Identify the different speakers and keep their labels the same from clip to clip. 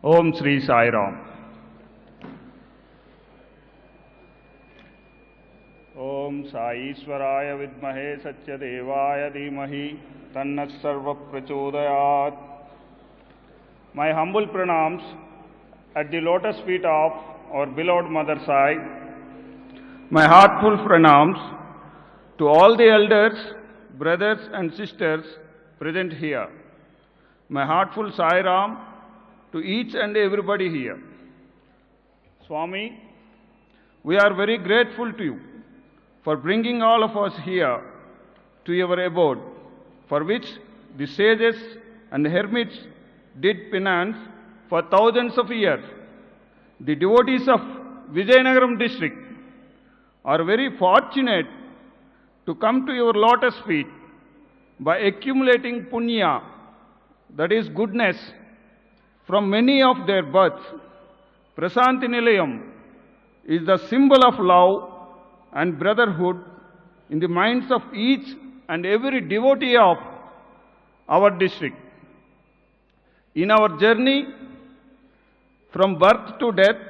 Speaker 1: Om Sri Sai Ram. Om Sai Ishwaraya Vidmahe Satyadevaya Dhimahi Tannah Sarva Prachodayat. My humble pranams at the lotus feet of our beloved Mother Sai. My heartful pranams to all the elders, brothers and sisters present here. My heartful Sai Ram to each and everybody here. Swami, we are very grateful to you for bringing all of us here to your abode, for which the sages and hermits did penance for thousands of years. The devotees of Vijayanagaram district are very fortunate to come to your lotus feet by accumulating punya, that is goodness, from many of their births. Prasanthi Nilayam is the symbol of love and brotherhood in the minds of each and every devotee of our district. In our journey from birth to death,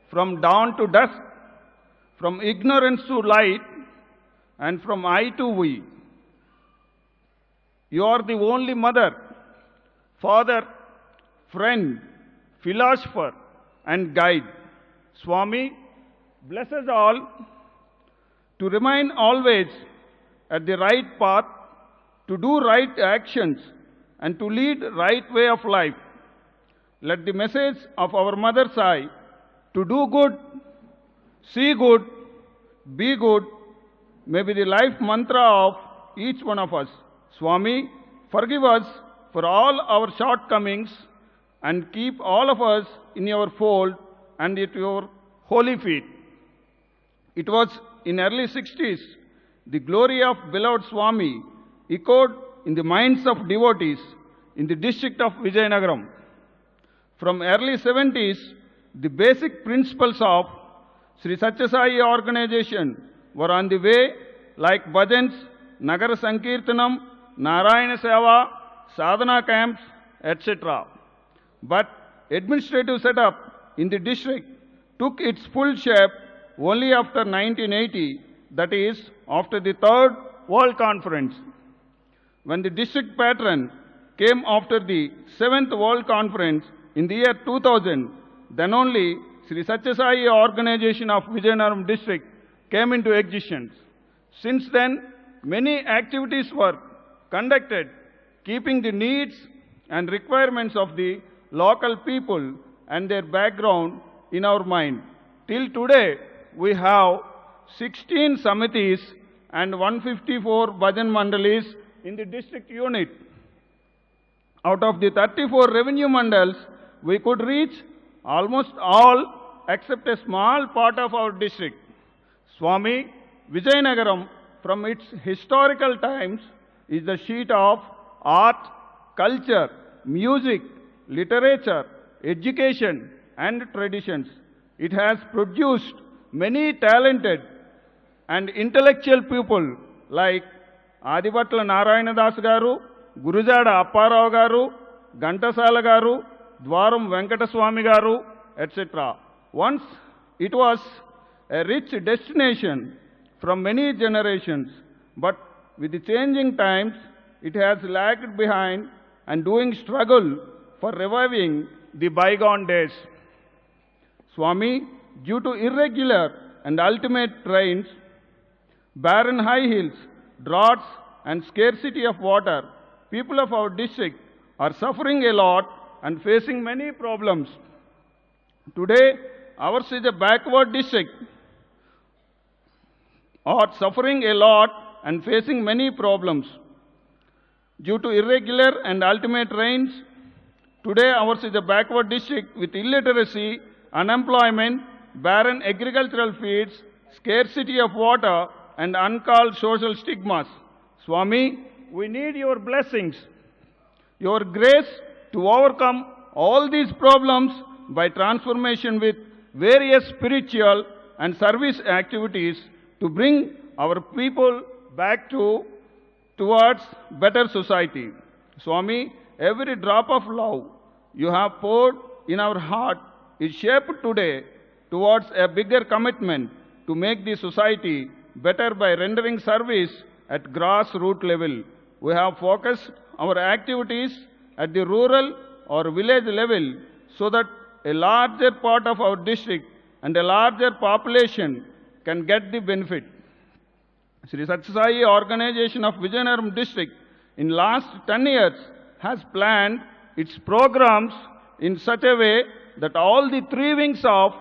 Speaker 1: from dawn to dusk, from ignorance to light, and from I to we, you are the only mother, father, friend, philosopher, and guide. Swami, bless us all to remain always at the right path, to do right actions, and to lead right way of life. Let the message of our Mother Sai to do good, see good, be good, may be the life mantra of each one of us. Swami, forgive us for all our shortcomings and keep all of us in your fold and at your holy feet. It was in early 60s, the glory of beloved Swami echoed in the minds of devotees in the district of Vijayanagaram. From early 70s, the basic principles of Sri Satya Sai organization were on the way, like bhajans, Nagara Sankirtanam, Narayana Seva, Sadhana camps, etc. But administrative setup in the district took its full shape only after 1980, that is, after the Third World Conference. When the district patron came after the 7th World Conference in the year 2000, then only Sri Satya Sai organization of Vijayanagaram district came into existence. Since then, many activities were conducted, keeping the needs and requirements of the local people and their background in our mind. Till today, we have 16 samitis and 154 bhajan mandalis in the district unit. Out of the 34 revenue mandals, we could reach almost all except a small part of our district. Swami, Vijayanagaram from its historical times is the seat of art, culture, music, literature, education and traditions. It has produced many talented and intellectual people like Adibhatla Narayana Das Garu, Gurujada Apparao Garu, Ghantasala Garu, Dwaram Venkata Swami Garu, etc. Once it was a rich destination from many generations, but with the changing times, it has lagged behind and doing struggle for reviving the bygone days. Swami, due to irregular and ultimate rains, barren high hills, droughts and scarcity of water, people of our district are suffering a lot and facing many problems. Today, ours is a backward district, are suffering a lot and facing many problems. Due to irregular and ultimate rains, today ours is a backward district with illiteracy, unemployment, barren agricultural fields, scarcity of water, and uncalled social stigmas. Swami, we need your blessings, your grace to overcome all these problems by transformation with various spiritual and service activities to bring our people back towards better society. Swami, every drop of love you have poured in our heart is shaped today towards a bigger commitment to make the society better by rendering service at grassroots level. We have focused our activities at the rural or village level so that a larger part of our district and a larger population can get the benefit. Sri Sathya Sai organization of Vizianagaram district in last 10 years has planned its programs in such a way that all the three wings of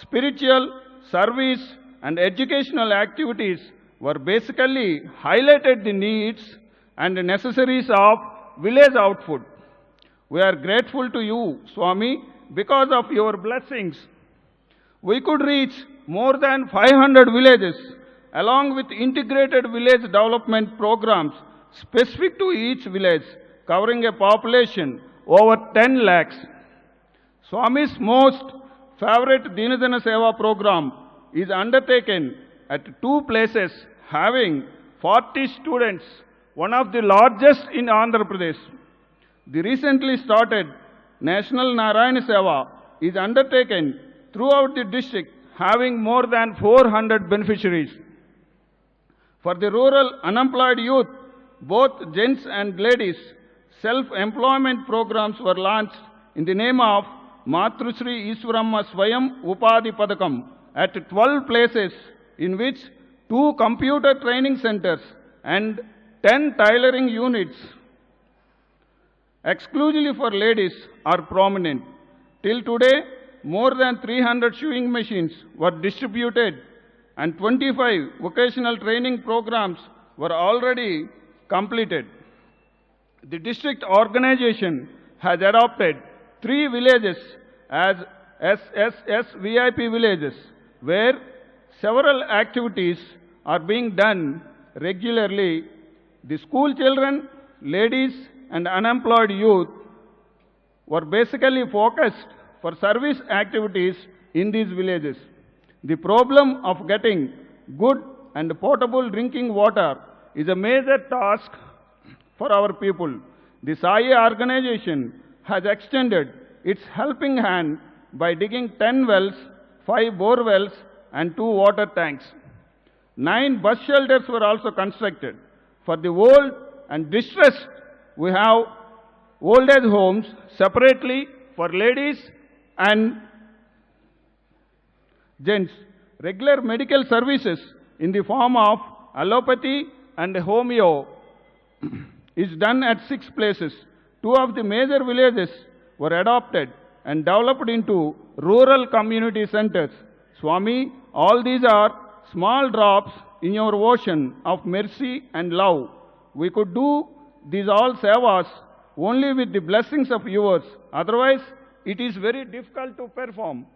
Speaker 1: spiritual, service and educational activities were basically highlighted the needs and necessaries of village output. We are grateful to you, Swami, because of your blessings. We could reach more than 500 villages along with integrated village development programs specific to each village, covering a population over 10 lakhs. Swami's most favorite Dinajana Seva program is undertaken at two places having 40 students, one of the largest in Andhra Pradesh. The recently started National Narayana Seva is undertaken throughout the district having more than 400 beneficiaries. For the rural unemployed youth, both gents and ladies, self-employment programs were launched in the name of Matrusri Iswaramma Swayam Upadhi Padakam at 12 places, in which 2 computer training centers and 10 tailoring units exclusively for ladies are prominent. Till today, more than 300 sewing machines were distributed and 25 vocational training programs were already completed. The district organization has adopted 3 villages as SSS VIP villages, where several activities are being done regularly. The school children, ladies and unemployed youth were basically focused for service activities in these villages. The problem of getting good and potable drinking water is a major task for our people. The Sai organization has extended its helping hand by digging 10 wells, 5 bore wells and 2 water tanks. 9 bus shelters were also constructed. For the old and distressed, we have old age homes separately for ladies and gents. Regular medical services in the form of allopathy and homeo is done at 6 places. 2 of the major villages were adopted and developed into rural community centers. Swami, all these are small drops in your ocean of mercy and love. We could do these all sevas only with the blessings of yours. Otherwise, it is very difficult to perform.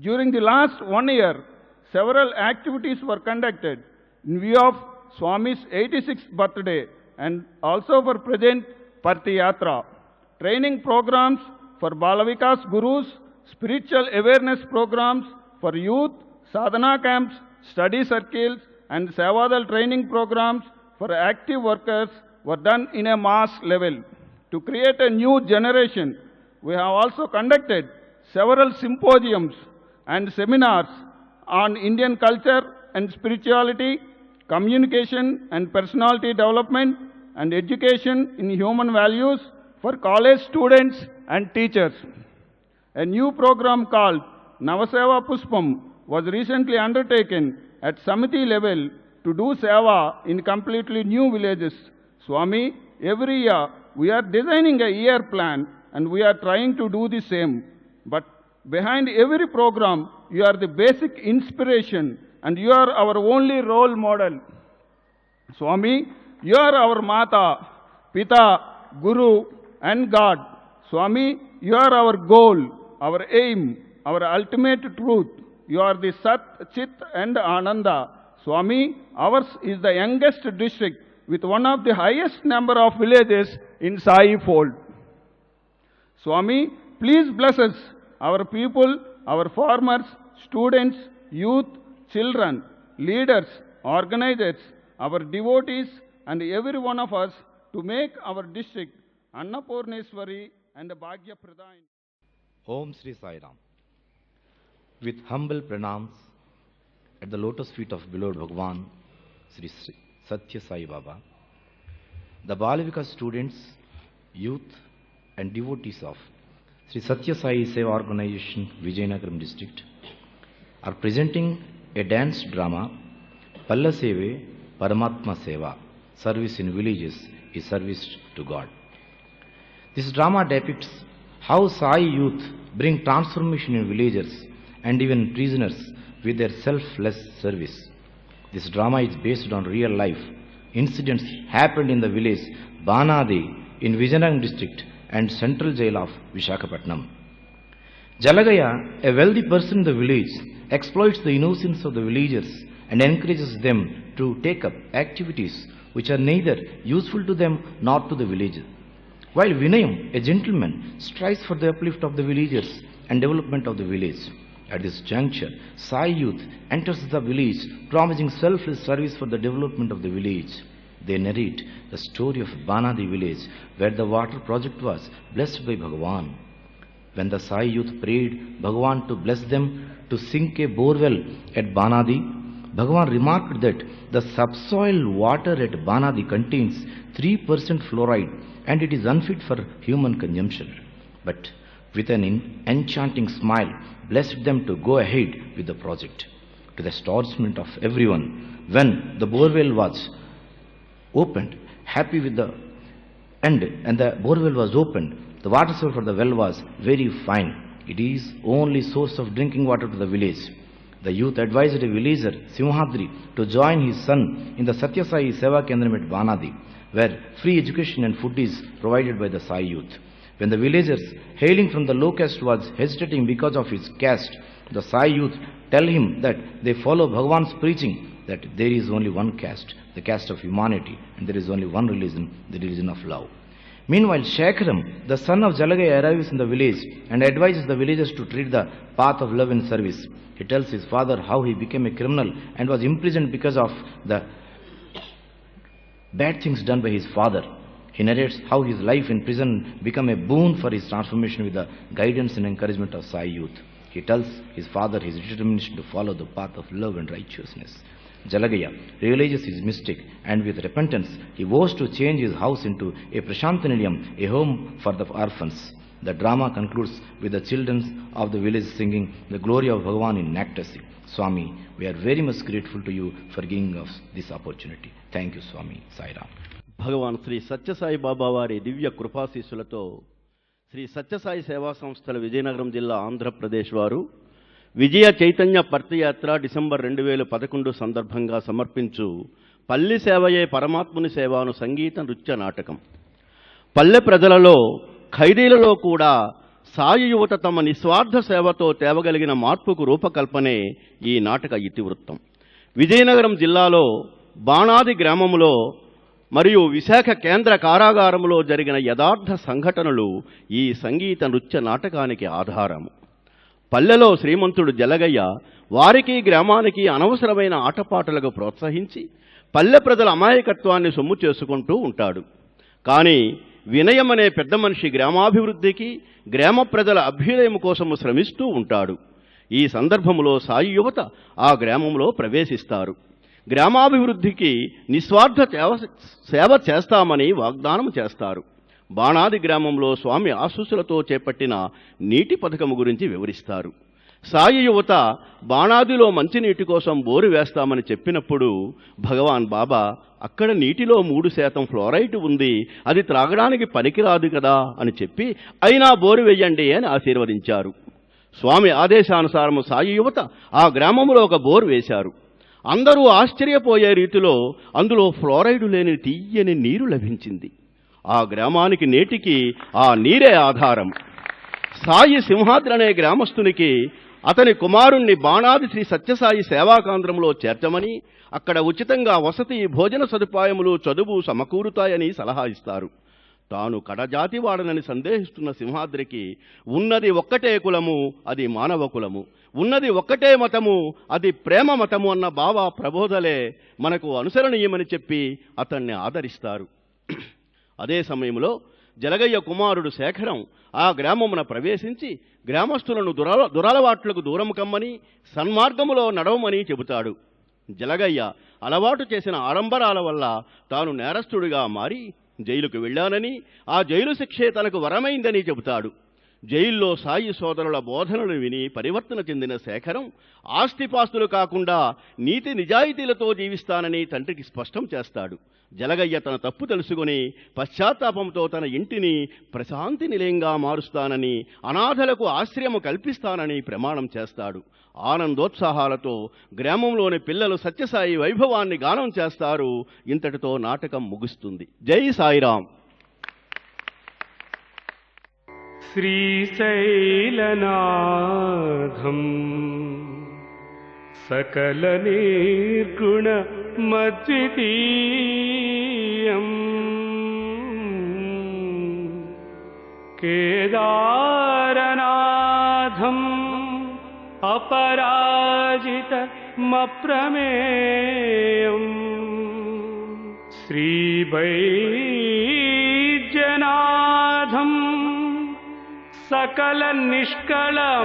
Speaker 1: During the last 1 year, several activities were conducted in view of Swami's 86th birthday and also for present Parti Yatra. Training programs for Balavikas Gurus, spiritual awareness programs for youth, sadhana camps, study circles and Sevadal training programs for active workers were done in a mass level. To create a new generation, we have also conducted several symposiums and seminars on Indian culture and spirituality, communication and personality development, and education in human values for college students and teachers. A new program called Navaseva Puspam was recently undertaken at Samiti level to do Seva in completely new villages. Swami, every year we are designing a year plan and we are trying to do the same. But behind every program, you are the basic inspiration and you are our only role model. Swami, you are our Mata, Pita, Guru and God. Swami, you are our goal, our aim, our ultimate truth. You are the Sat, Chit and Ananda. Swami, ours is the youngest district with one of the highest number of villages in Sai fold. Swami, please bless us, our people, our farmers, students, youth, children, leaders, organizers, our devotees and every one of us to make our district Annapurneswari and Bhagya Pradhan.
Speaker 2: Om Sri Sai Ram. With humble pranams at the lotus feet of beloved Bhagwan, Sri Satya Sai Baba, the Balavika students, youth and devotees of Sri Satya Sai Seva Organization, Vijayanagaram district, are presenting a dance drama, Palla Seve Paramatma Seva, service in villages is service to God. This drama depicts how Sai youth bring transformation in villagers and even prisoners with their selfless service. This drama is based on real life. Incidents happened in the village Banadi in Vijayanagaram district and central jail of Vishakhapatnam. Jalagaya, a wealthy person in the village, exploits the innocence of the villagers and encourages them to take up activities which are neither useful to them nor to the village. While Vinayam, a gentleman, strives for the uplift of the villagers and development of the village. At this juncture, Sai youth enters the village, promising selfless service for the development of the village. They narrate the story of Banadi village, where the water project was blessed by Bhagavan. When the Sai youth prayed Bhagavan to bless them to sink a borewell at Banadi, Bhagavan remarked that the subsoil water at Banadi contains 3% fluoride and it is unfit for human consumption. But with an enchanting smile, blessed them to go ahead with the project. To the astonishment of everyone, when the borewell was opened, happy with the end, and the borewell was opened, the water source for the well was very fine. It is only source of drinking water to the village. The youth advised a villager, Simhadri, to join his son in the Satya Sai Seva Kendram at Banadi, where free education and food is provided by the Sai youth. When the villagers hailing from the low caste was hesitating because of his caste, the Sai youth tell him that they follow Bhagavan's preaching that there is only one caste, the caste of humanity, and there is only one religion, the religion of love. Meanwhile, Shekharam, the son of Jalagaya, arrives in the village and advises the villagers to treat the path of love and service. He tells his father how he became a criminal and was imprisoned because of the bad things done by his father. He narrates how his life in prison became a boon for his transformation with the guidance and encouragement of Sai youth. He tells his father his determination to follow the path of love and righteousness. Jalagaya realizes his mistake and with repentance he vows to change his house into a Prashantanilayam, a home for the orphans. The drama concludes with the children of the village singing the glory of Bhagavan in ecstasy. Swami, we are very much grateful to you for giving us this opportunity. Thank you, Swami. Sai Ram.
Speaker 3: భగవాన్ శ్రీ సత్యసాయి బాబా వారి దివ్య కృపాశీస్సులతో శ్రీ సత్యసాయి సేవా సంస్థల విజయనగరం జిల్లా ఆంధ్రప్రదేశ్ వారు విజయ Chaitanya పర్తియాత్ర December 2011 సందర్భంగా సమర్పించు పల్లి సేవయే పరమాత్ముని సేవాను సంగీత నృత్య నాటకం. పల్లె ప్రజలలో ఖైదీలలో కూడా సాయి యువత తమ నిస్వార్థ సేవతో తేవగలిగిన మార్పుకు రూపకల్పనే ఈ నాటక ఇతివృత్తం. విజయనగరం జిల్లాలో బాణాది గ్రామంలో మరియు విశాఖ కేంద్ర కారాగారంలో జరిగిన యథార్థ సంఘటనలు ఈ సంగీత నృత్య నాటకానికి ఆధారము. పల్లెలో శ్రీమంతుడు జలగయ్య వారికి గ్రామానికి అనవసరమైన ఆటపాటలకు ప్రోత్సహించి పల్లె ప్రజల అమాయకత్వాన్ని సొమ్ము చేసుకుంటూ ఉంటాడు. కానీ వినయం అనే పెద్ద మనిషి గ్రామాభివృద్ధికి గ్రామ ప్రజల అభ్యుదయం కోసము శ్రమిస్తూ ఉంటాడు. ఈ సందర్భంలో సాయి యువత ఆ గ్రామంలో ప్రవేశిస్తారు. గ్రామాభివృద్ధికి నిస్వార్థ సేవ చేస్తామని వాగ్దానం చేస్తారు. బాణాది గ్రామంలో స్వామి ఆశీస్సులతో చేపట్టిన నీటి పథకం గురించి వివరిస్తారు. సాయి యువత బాణాదిలో మంచినీటి కోసం బోరు వేస్తామని చెప్పినప్పుడు భగవాన్ బాబా అక్కడ నీటిలో 3% ఫ్లోరైడ్ ఉంది, అది త్రాగడానికి పనికిరాదు కదా అని చెప్పి అయినా బోరు వేయండి అని ఆశీర్వదించారు. స్వామి ఆదేశానుసారం సాయి యువత ఆ గ్రామంలో ఒక బోరు వేశారు. అందరూ ఆశ్చర్యపోయే రీతిలో అందులో ఫ్లోరైడ్ లేని తీయని నీరు లభించింది. ఆ గ్రామానికి నేటికి ఆ నీరే ఆధారం. సాయి సింహాద్రి అనే గ్రామస్తునికి అతని కుమారుణ్ణి బాణాది శ్రీ సత్యసాయి సేవాకేంద్రంలో చేర్చమని, అక్కడ ఉచితంగా వసతి భోజన సదుపాయములు చదువు సమకూరుతాయని సలహా ఇస్తారు. తాను కడజాతి వాడనని సందేహిస్తున్న సింహాద్రికి ఉన్నది ఒక్కటే కులము, అది మానవ కులము, ఉన్నది ఒక్కటే మతము, అది ప్రేమ మతము అన్న బాబా ప్రబోధలే మనకు అనుసరణీయమని చెప్పి అతన్ని ఆదరిస్తారు. అదే సమయంలో జలగయ్య కుమారుడు శేఖరం ఆ గ్రామమున ప్రవేశించి గ్రామస్తులను దురలవాట్లకు దూరం కమ్మని సన్మార్గములో నడవమని చెబుతాడు. జలగయ్య అలవాటు చేసిన ఆడంబరాల వల్ల తాను నేరస్తుడిగా మారి జైలుకు వెళ్ళానని, ఆ జైలు శిక్షే తనకు వరమైందని చెబుతాడు. జైల్లో సాయి సోదరుల బోధనలు విని పరివర్తన చెందిన శేఖరం ఆస్తిపాస్తులు కాకుండా నీతి నిజాయితీలతో జీవిస్తానని తండ్రికి స్పష్టం చేస్తాడు. జలగయ్య తన తప్పు తెలుసుకుని పశ్చాత్తాపంతో తన ఇంటిని ప్రశాంతి నిలయంగా మారుస్తానని, అనాథలకు ఆశ్రయము కల్పిస్తానని ప్రమాణం చేస్తాడు. ఆనందోత్సాహాలతో గ్రామంలోని పిల్లలు సత్యసాయి వైభవాన్ని గానం చేస్తారు. ఇంతటితో నాటకం ముగుస్తుంది. జై సాయిరాం.
Speaker 4: శ్రీశైలనాథం సకల నిర్గుణ మద్వితీయం కేదారనాథం అపరాజిత మప్రమేయం శ్రీవైద్యనాథం సకల నిష్కళమాత్మరూపం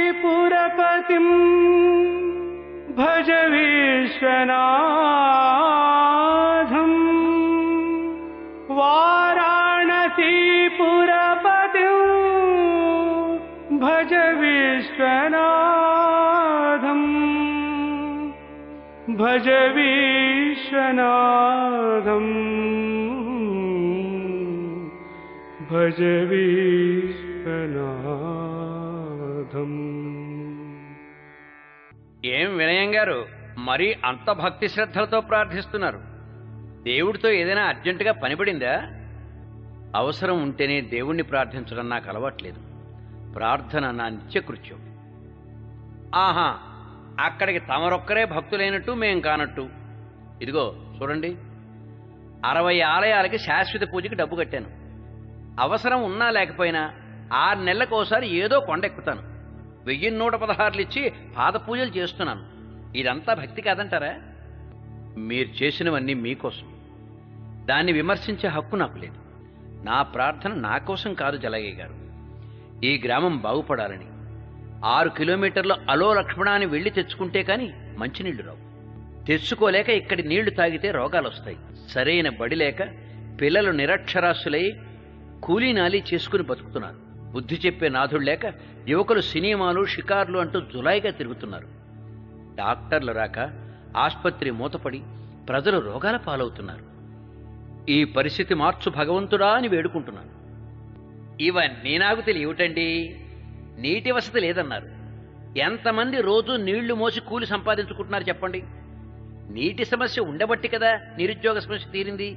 Speaker 4: వారాణసీపురపతిం భజ విశ్వనాథం వారాణసీపురపతిం భజ విశ్వనాథం భజ విశ్వనాథం భజ విశ్వనాథం.
Speaker 5: ఏం వినయం గారు, మరి అంత భక్తి శ్రద్ధలతో ప్రార్థిస్తున్నారు? దేవుడితో ఏదైనా అర్జెంటుగా పనిపడిందా? అవసరం ఉంటేనే దేవుణ్ణి ప్రార్థించడం నాకు అలవాట్లేదు. ప్రార్థన నా నిత్యకృత్యం. ఆహా, అక్కడికి తమరొక్కరే భక్తులైనట్టు మేం కానట్టు. ఇదిగో చూడండి, 60 ఆలయాలకి శాశ్వత పూజకి డబ్బు కట్టాను. అవసరం ఉన్నా లేకపోయినా 6 నెలలకోసారి ఏదో కొండెక్కుతాను. 1116 ఇచ్చి పాద పూజలు చేస్తున్నాను. ఇదంతా భక్తి కాదంటారా? మీరు చేసినవన్నీ మీకోసం. దాన్ని విమర్శించే హక్కు నాకు లేదు. నా ప్రార్థన నా కోసం కాదు జలగయ్య గారు. ఈ గ్రామం బాగుపడాలని 6 కిలోమీటర్ల అలో లక్ష్మణాన్ని వెళ్లి తెచ్చుకుంటే కానీ మంచినీళ్లు రావు. తెచ్చుకోలేక ఇక్కడి నీళ్లు తాగితే రోగాలు వస్తాయి. సరైన బడి లేక పిల్లలు నిరక్షరాస్యులై కూలీనాలి చేసుకుని బతుకుతున్నారు. బుద్ధి చెప్పే నాథుడు లేక యువకులు సినిమాలు షికార్లు అంటూ జులాయిగా తిరుగుతున్నారు. డాక్టర్లు రాక ఆస్పత్రి మూతపడి ప్రజలు రోగాల పాలవుతున్నారు. ఈ పరిస్థితి మార్చు భగవంతుడా అని వేడుకుంటున్నాను. ఇవన్నీ నాకు తెలియటండి. నీటి వసతి లేదన్నారు. ఎంతమంది రోజు నీళ్లు మోసి కూలి సంపాదించుకుంటున్నారు చెప్పండి. నీటి సమస్య ఉండబట్టి కదా నిరుద్యోగ సమస్య తీరింది.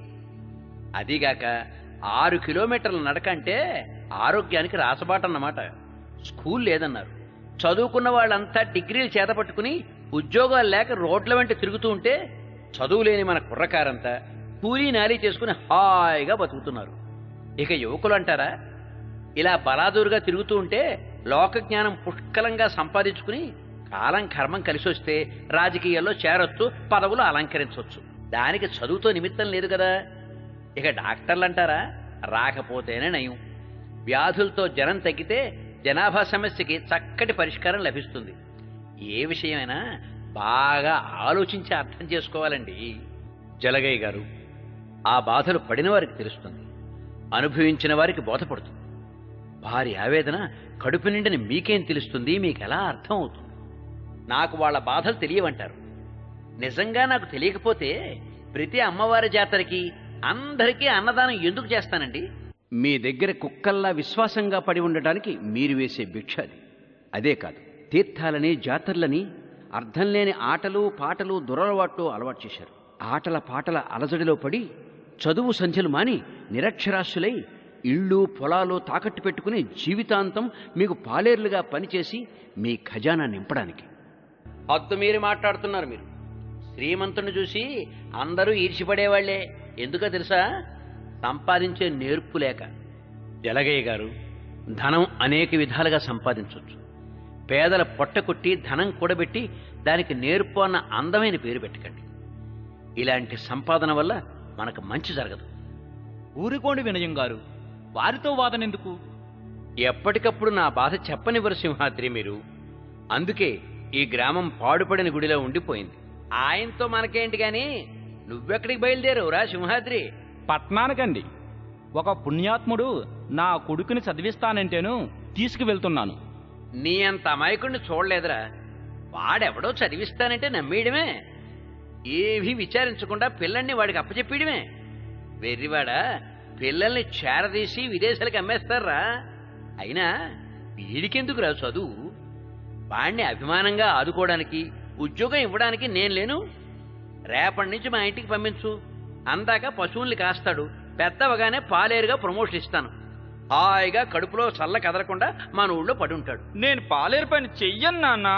Speaker 5: అదిగాక 6 కిలోమీటర్ల నడక అంటే ఆరోగ్యానికి రాసబాటన్నమాట. స్కూల్ లేదన్నారు. చదువుకున్న వాళ్ళంతా డిగ్రీలు చేతపట్టుకుని ఉద్యోగాలు లేక రోడ్ల వెంట తిరుగుతూ ఉంటే చదువు లేని మన కుర్రకారంతా కూలీ నాలీ చేసుకుని హాయిగా బతుకుతున్నారు. ఇక యువకులు అంటారా, ఇలా బలాదూరుగా తిరుగుతూ ఉంటే లోకజ్ఞానం పుష్కలంగా సంపాదించుకుని కాలం కర్మం కలిసి వస్తే రాజకీయాల్లో చేరొచ్చు, పదవులు అలంకరించవచ్చు. దానికి చదువుతో నిమిత్తం లేదు కదా. ఇక డాక్టర్లు అంటారా, రాకపోతేనే నయం. వ్యాధులతో జనం తగ్గితే జనాభా సమస్యకి చక్కటి పరిష్కారం లభిస్తుంది. ఏ విషయమైనా బాగా ఆలోచించి అర్థం చేసుకోవాలండి. జలగయ్య గారు, ఆ బాధలు పడిన వారికి తెలుస్తుంది, అనుభవించిన వారికి బోధపడుతుంది. వారి ఆవేదన కడుపు నిండిని మీకేం తెలుస్తుంది, మీకెలా అర్థం అవుతుంది? నాకు వాళ్ళ బాధలు తెలియవంటారు. నిజంగా నాకు తెలియకపోతే ప్రతి అమ్మవారి జాతరకి అందరికీ అన్నదానం ఎందుకు చేస్తానండి? మీ దగ్గర కుక్కల్లా విశ్వాసంగా పడి ఉండటానికి మీరు వేసే భిక్ష అది. అదే కాదు, తీర్థాలని జాతరలని అర్థం లేని ఆటలు పాటలు దురలవాట్లు అలవాటు చేశారు. ఆటల పాటల అలజడిలో పడి చదువు సంధ్యలు మాని నిరక్షరాస్యులై ఇళ్ళు పొలాలు తాకట్టు పెట్టుకుని జీవితాంతం మీకు పాలేర్లుగా పనిచేసి మీ ఖజానా నింపడానికి. హద్దు మీరు మాట్లాడుతున్నారు. మీరు శ్రీమంతుని చూసి అందరూ ఈర్షిపడేవాళ్లే. ఎందుకో తెలుసా? సంపాదించే నేర్పు లేక. జలగయ్య గారు, ధనం అనేక విధాలుగా సంపాదించవచ్చు. పేదల పొట్ట కొట్టి ధనం కూడబెట్టి దానికి నేర్పు అన్న అందమైన పేరు పెట్టకండి. ఇలాంటి సంపాదన వల్ల మనకు మంచి జరగదు.
Speaker 6: ఊరుకోండి వినయం గారు, వారితో వాదనెందుకు?
Speaker 5: ఎప్పటికప్పుడు నా బాధ చెప్పనివ్వరు సింహాద్రి మీరు. అందుకే ఈ గ్రామం పాడుపడిన గుడిలో ఉండిపోయింది. ఆయనతో మనకేంటి గాని, నువ్వెక్కడికి బయలుదేరావురా సింహాద్రి?
Speaker 6: పట్నానికండి. ఒక పుణ్యాత్ముడు నా కొడుకుని చదివిస్తానంటేను తీసుకువెళ్తున్నాను.
Speaker 5: నీ అంత అమాయకుడిని చూడలేదురా. వాడెవడో చదివిస్తానంటే నమ్మేయడమే, ఏమీ విచారించకుండా పిల్లల్ని వాడికి అప్పచెప్పేయడమే. వెర్రివాడా, పిల్లల్ని చేరదీసి విదేశాలకు అమ్మేస్తారా? అయినా వీడికెందుకురా చదువు? వాణ్ణి అభిమానంగా ఆదుకోవడానికి, ఉద్యోగం ఇవ్వడానికి నేను లేను. రేపటి నుంచి మా ఇంటికి పంపించు. అందాక పశువుల్ని కాస్తాడు, పెద్దవగానే పాలేరుగా ప్రమోషన్ ఇస్తాను. హాయిగా కడుపులో చల్ల కదలకుండా మన ఊళ్ళో పడి ఉంటాడు.
Speaker 6: నేను పాలేరు పని చెయ్యను నాన్న,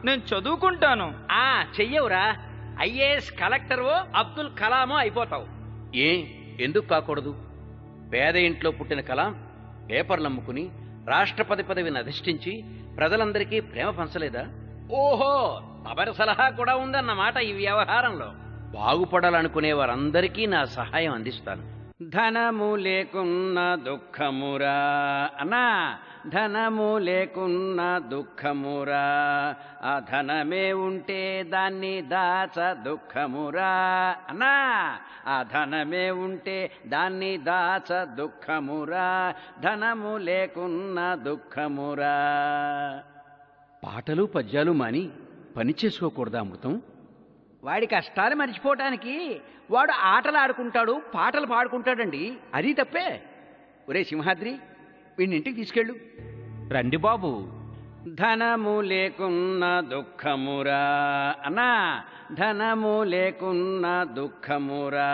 Speaker 6: నేను చదువుకుంటాను.
Speaker 5: చెయ్యవురా, ఐఏఎస్ కలెక్టరో అబ్దుల్ కలామో అయిపోతావు. ఎందుకు కాకూడదు? పేద ఇంట్లో పుట్టిన కలాం పేపర్లు అమ్ముకుని రాష్ట్రపతి పదవిని అధిష్ఠించి ప్రజలందరికీ ప్రేమ పంచలేదా? ఓహో, తమరి సలహా కూడా ఉందన్నమాట ఈ వ్యవహారంలో. బాగుపడాలనుకునే వారందరికీ నా సహాయం అందిస్తాను. ధనము లేకున్న దుఃఖమురా అన్నా, ధనము లేకున్న దుఃఖమురా, ఆ ధనమే ఉంటే దాన్ని దాచ దుఃఖమురా అన్నా, ఆ ధనమే ఉంటే దాన్ని దాచ దుఃఖమురా, ధనము లేకున్న దుఃఖమురా. పాటలు పద్యాలు మాని పని చేసుకోకూడదా అమృతం? వాడి కష్టాలు మర్చిపోవటానికి వాడు ఆటలు ఆడుకుంటాడు, పాటలు పాడుకుంటాడండి. అది తప్పే. ఒరే సింహాద్రి, వీడిని ఇంటికి తీసుకెళ్ళు.
Speaker 6: రండి బాబు.
Speaker 5: ధనము లేకున్న దుఃఖమురా అన్నా, ధనము లేకున్న దుఃఖమురా,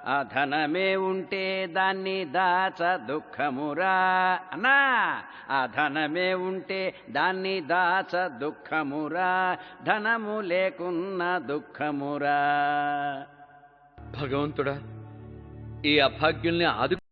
Speaker 5: ఆ ధనమే ఉంటే దాన్ని దాచ దుఃఖమురా అన్నా, ఆ ధనమే ఉంటే దాన్ని దాచ దుఃఖమురా, ధనము లేకున్న దుఃఖమురా. భగవంతుడా, ఈ అభాగ్యుల్ని ఆదు